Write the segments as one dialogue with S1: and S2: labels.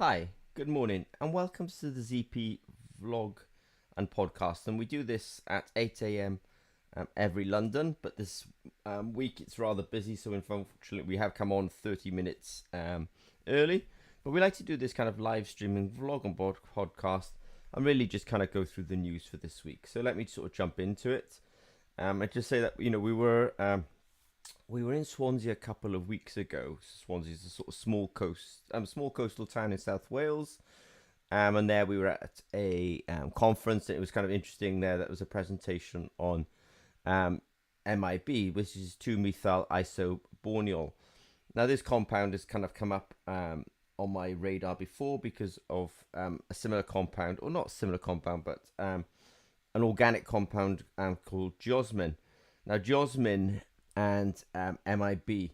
S1: Hi, good morning, and welcome to the ZP vlog and podcast. And we do this at 8 a.m. Every London, but this week it's rather busy, so unfortunately we have come on 30 minutes early. But we like to do this kind of live streaming vlog and podcast and really just kind of go through the news for this week. So let me sort of jump into it. I just say that we were in Swansea a couple of weeks ago. Swansea is a sort of small coastal town in South Wales. And there we were at a conference. It was kind of interesting there. That was a presentation on MIB, which is 2-methyl isoborneol. Now, this compound has kind of come up on my radar before because of a similar compound, or not similar compound, but an organic compound called geosmin. Now, geosmin and MIB,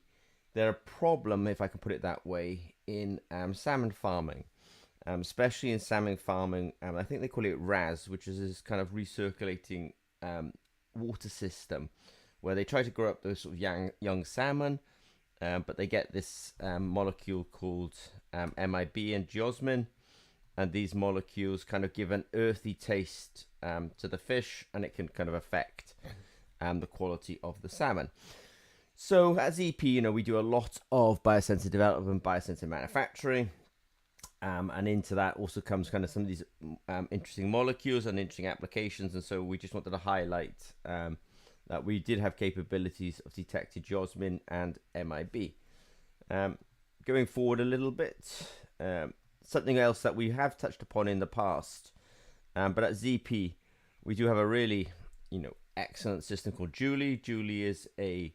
S1: they're a problem, if I can put it that way, in salmon farming, especially in salmon farming. I think they call it RAS, which is this kind of recirculating water system where they try to grow up those sort of young salmon, but they get this molecule called MIB and geosmin, and these molecules kind of give an earthy taste to the fish, and it can kind of affect the quality of the salmon. So at ZP, we do a lot of biosensor development, biosensor manufacturing, and into that also comes kind of some of these interesting molecules and interesting applications. And so we just wanted to highlight that we did have capabilities of detecting geosmin and MIB. Going forward a little bit, something else that we have touched upon in the past, but at ZP we do have a really, excellent system called Julie. Julie is a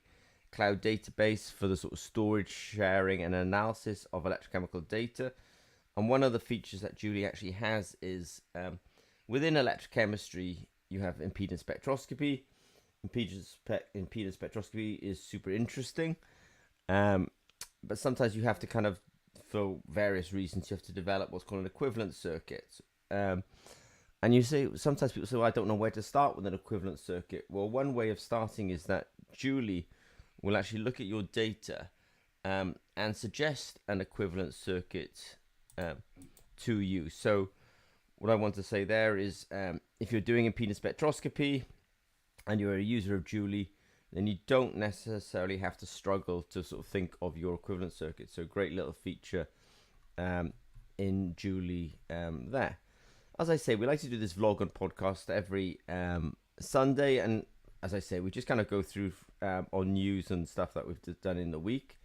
S1: cloud database for the sort of storage, sharing, and analysis of electrochemical data. And one of the features that Julie actually has is within electrochemistry, you have impedance spectroscopy. Impedance spectroscopy is super interesting, but sometimes you have to kind of, for various reasons, you have to develop what's called an equivalent circuit. And you say, sometimes people say, well, I don't know where to start with an equivalent circuit. Well, one way of starting is that Julie will actually look at your data and suggest an equivalent circuit to you. So what I want to say there is if you're doing impedance spectroscopy and you're a user of Julie, then you don't necessarily have to struggle to sort of think of your equivalent circuit. So great little feature in Julie there. As I say, we like to do this vlog and podcast every Sunday, and as I say, we just kind of go through on news and stuff that we've done in the week.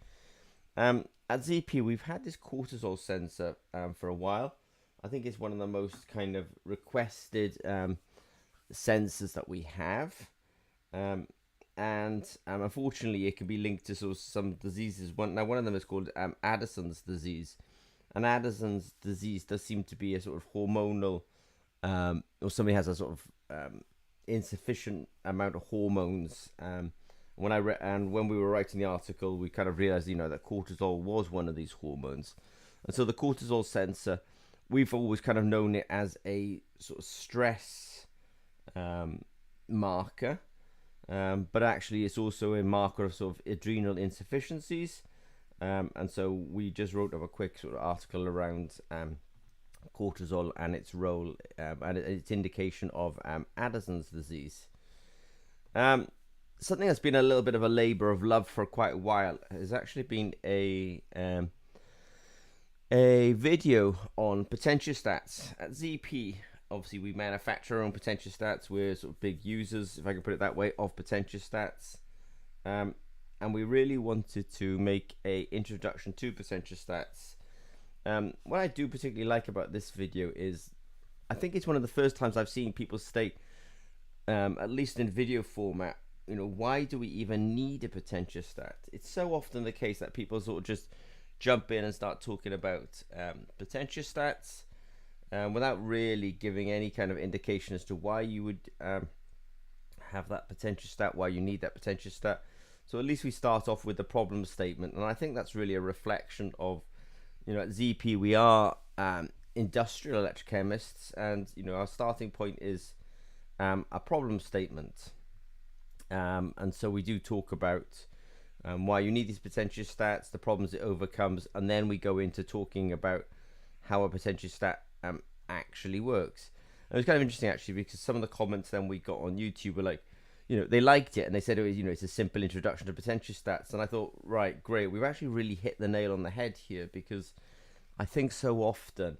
S1: At ZP, we've had this cortisol sensor for a while. I think it's one of the most kind of requested sensors that we have, and unfortunately, it can be linked to sort of some diseases. One of them is called Addison's disease. And Addison's disease does seem to be a sort of hormonal, or somebody has a sort of insufficient amount of hormones. When we were writing the article, we kind of realized, that cortisol was one of these hormones. And so the cortisol sensor, we've always kind of known it as a sort of stress marker, but actually it's also a marker of sort of adrenal insufficiencies. And so we just wrote up a quick sort of article around cortisol and its role and its indication of Addison's disease. Something that's been a little bit of a labor of love for quite a while has actually been a video on potentiostats at ZP. Obviously, we manufacture our own potentiostats. We're sort of big users, if I can put it that way, of potentiostats. And we really wanted to make a introduction to potentiostats. What I do particularly like about this video is, I think it's one of the first times I've seen people state, at least in video format, why do we even need a potentiostat? It's so often the case that people sort of just jump in and start talking about potentiostats without really giving any kind of indication as to why you would have that potentiostat, why you need that potentiostat. So at least we start off with the problem statement, and I think that's really a reflection of, at ZP we are industrial electrochemists, and our starting point is a problem statement, and so we do talk about why you need these potentiostats, the problems it overcomes, and then we go into talking about how a potentiostat actually works. And it was kind of interesting actually, because some of the comments then we got on YouTube were like, they liked it and they said it was, it's a simple introduction to potentiostats. And I thought, right, great, we've actually really hit the nail on the head here, because I think so often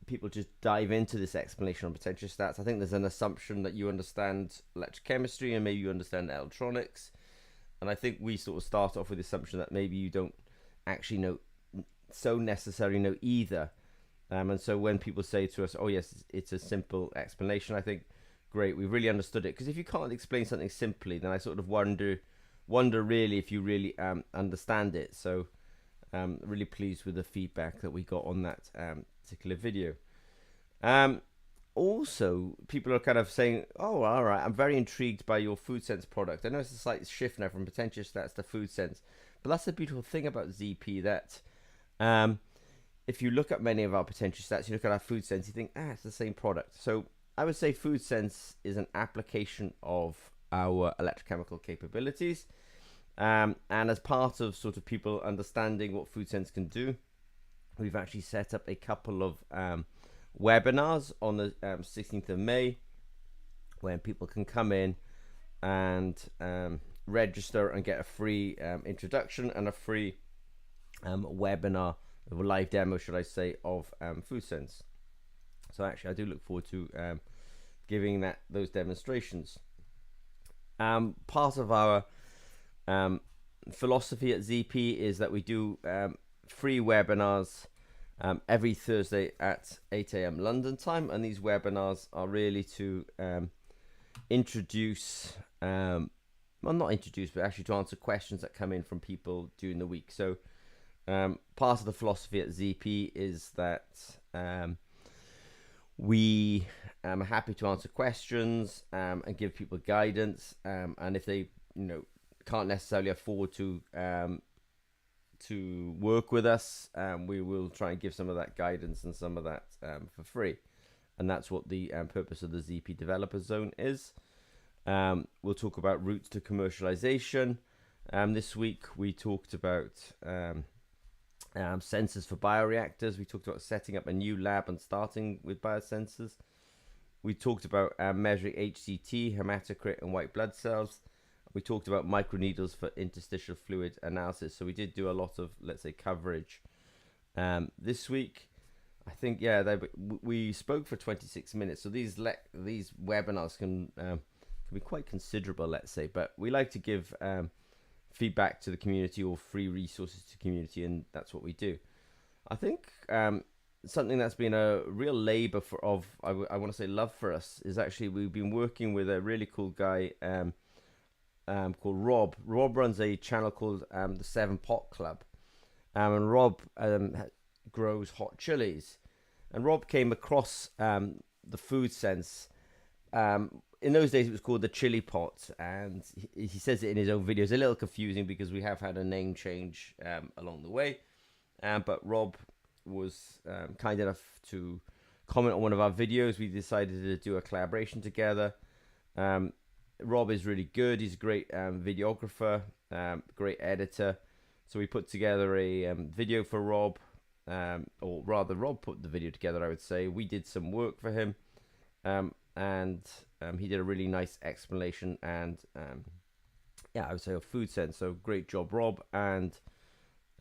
S1: people just dive into this explanation on potentiostats. I think there's an assumption that you understand electrochemistry and maybe you understand electronics. And I think we sort of start off with the assumption that maybe you don't actually necessarily know either. And so when people say to us, oh yes, it's a simple explanation, I think, great, we really understood it. Because if you can't explain something simply, then I sort of wonder really if you really understand it. So really pleased with the feedback that we got on that particular video. Also, people are kind of saying, oh, all right, I'm very intrigued by your FoodSense product. I know it's a slight shift now from potentiostats to FoodSense, but that's the beautiful thing about ZP, that if you look at many of our potentiostats, you look at our FoodSense, you think, it's the same product. So I would say FoodSense is an application of our electrochemical capabilities. And as part of sort of people understanding what FoodSense can do, we've actually set up a couple of webinars on the 16th of May, when people can come in and register and get a free introduction and a free webinar, a live demo, should I say, of FoodSense. So actually, I do look forward to giving those demonstrations. Part of our philosophy at ZP is that we do free webinars every Thursday at 8 a.m. London time, and these webinars are really to introduce, well, not introduce, but actually to answer questions that come in from people during the week. So part of the philosophy at ZP is that we are happy to answer questions and give people guidance, and if they can't necessarily afford to work with us, we will try and give some of that guidance and some of that for free. And that's what the purpose of the ZP Developer Zone is. We'll talk about routes to commercialization. This week we talked about sensors for bioreactors. We talked about setting up a new lab and starting with biosensors. We talked about measuring HCT, hematocrit, and white blood cells. We talked about microneedles for interstitial fluid analysis. So we did do a lot of, let's say, coverage this week. I think, we spoke for 26 minutes. So these webinars can be quite considerable, let's say. But we like to give feedback to the community or free resources to the community, and that's what we do. I think something that's been a real labor I want to say love for us is actually we've been working with a really cool guy called Rob. Rob runs a channel called the 7 Pot Club, and Rob grows hot chilies. And Rob came across the FoodSense. In those days, it was called the Chili Pot, and he says it in his own videos. A little confusing because we have had a name change along the way. But Rob was kind enough to comment on one of our videos. We decided to do a collaboration together. Rob is really good. He's a great videographer, great editor. So we put together a video for Rob, or rather Rob put the video together, I would say. We did some work for him, and he did a really nice explanation, and I would say of FoodSense. So great job, Rob, and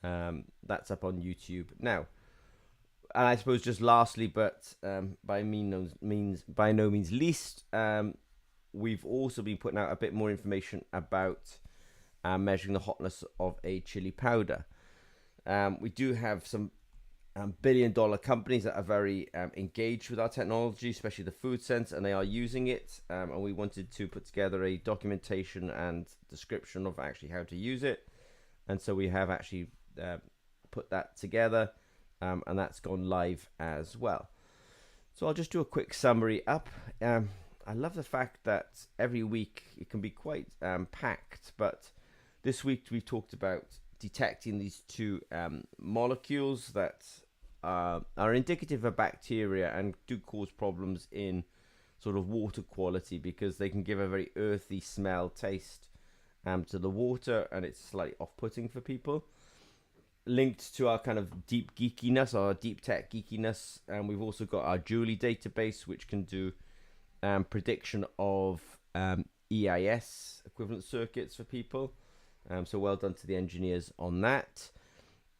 S1: that's up on YouTube now. And I suppose just lastly, but by no means least, we've also been putting out a bit more information about measuring the hotness of a chili powder. We do have some billion-dollar companies that are very engaged with our technology, especially the FoodSense, and they are using it. And we wanted to put together a documentation and description of actually how to use it. And so we have actually put that together, and that's gone live as well. So I'll just do a quick summary up. I love the fact that every week it can be quite packed, but this week we talked about detecting these two molecules that are indicative of bacteria and do cause problems in sort of water quality, because they can give a very earthy smell, taste to the water, and it's slightly off-putting for people. linked to our kind of deep geekiness, our deep tech geekiness, and we've also got our Julie database, which can do prediction of EIS equivalent circuits for people. So well done to the engineers on that.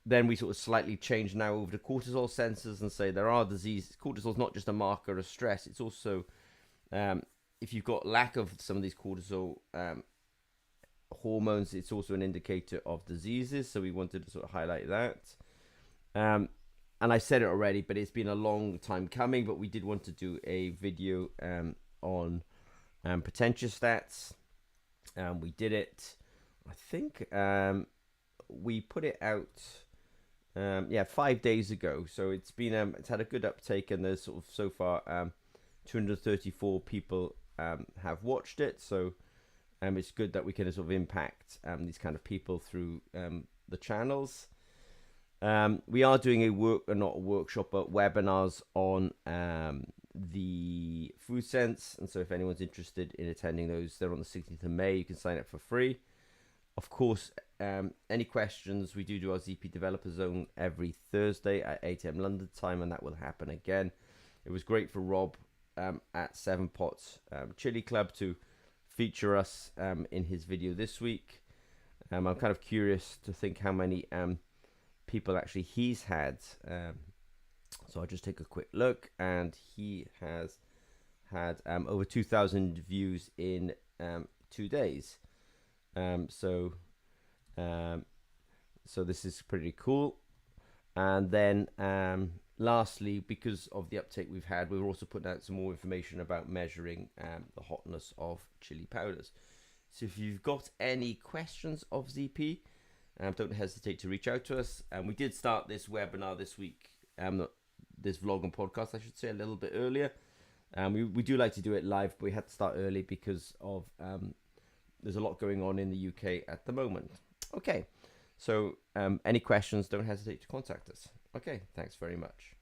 S1: Then we sort of slightly change now over to cortisol sensors and say there are diseases. Cortisol is not just a marker of stress; it's also if you've got lack of some of these cortisol hormones, it's also an indicator of diseases. So we wanted to sort of highlight that. And I said it already, but it's been a long time coming. But we did want to do a video on potentiostats. We did it. I think we put it out 5 days ago, so it's been it's had a good uptake, and there's sort of so far 234 people have watched it, so it's good that we can sort of impact these kind of people through the channels. We are doing not a workshop, but webinars on the food sense, and so if anyone's interested in attending those, they're on the 16th of May. You can sign up for free. Of course, any questions, we do our ZP Developer Zone every Thursday at 8 a.m. London time, and that will happen again. It was great for Rob at Seven Pots Chili Club to feature us in his video this week. I'm kind of curious to think how many people actually he's had. So I'll just take a quick look, and he has had over 2,000 views in 2 days. So this is pretty cool. And then lastly, because of the uptake we've had, we're also putting out some more information about measuring the hotness of chili powders. So if you've got any questions of ZP, don't hesitate to reach out to us. And we did start this webinar this week, this vlog and podcast, I should say, a little bit earlier. We do like to do it live, but we had to start early because of there's a lot going on in the UK at the moment. Okay, so any questions, don't hesitate to contact us. Okay, thanks very much.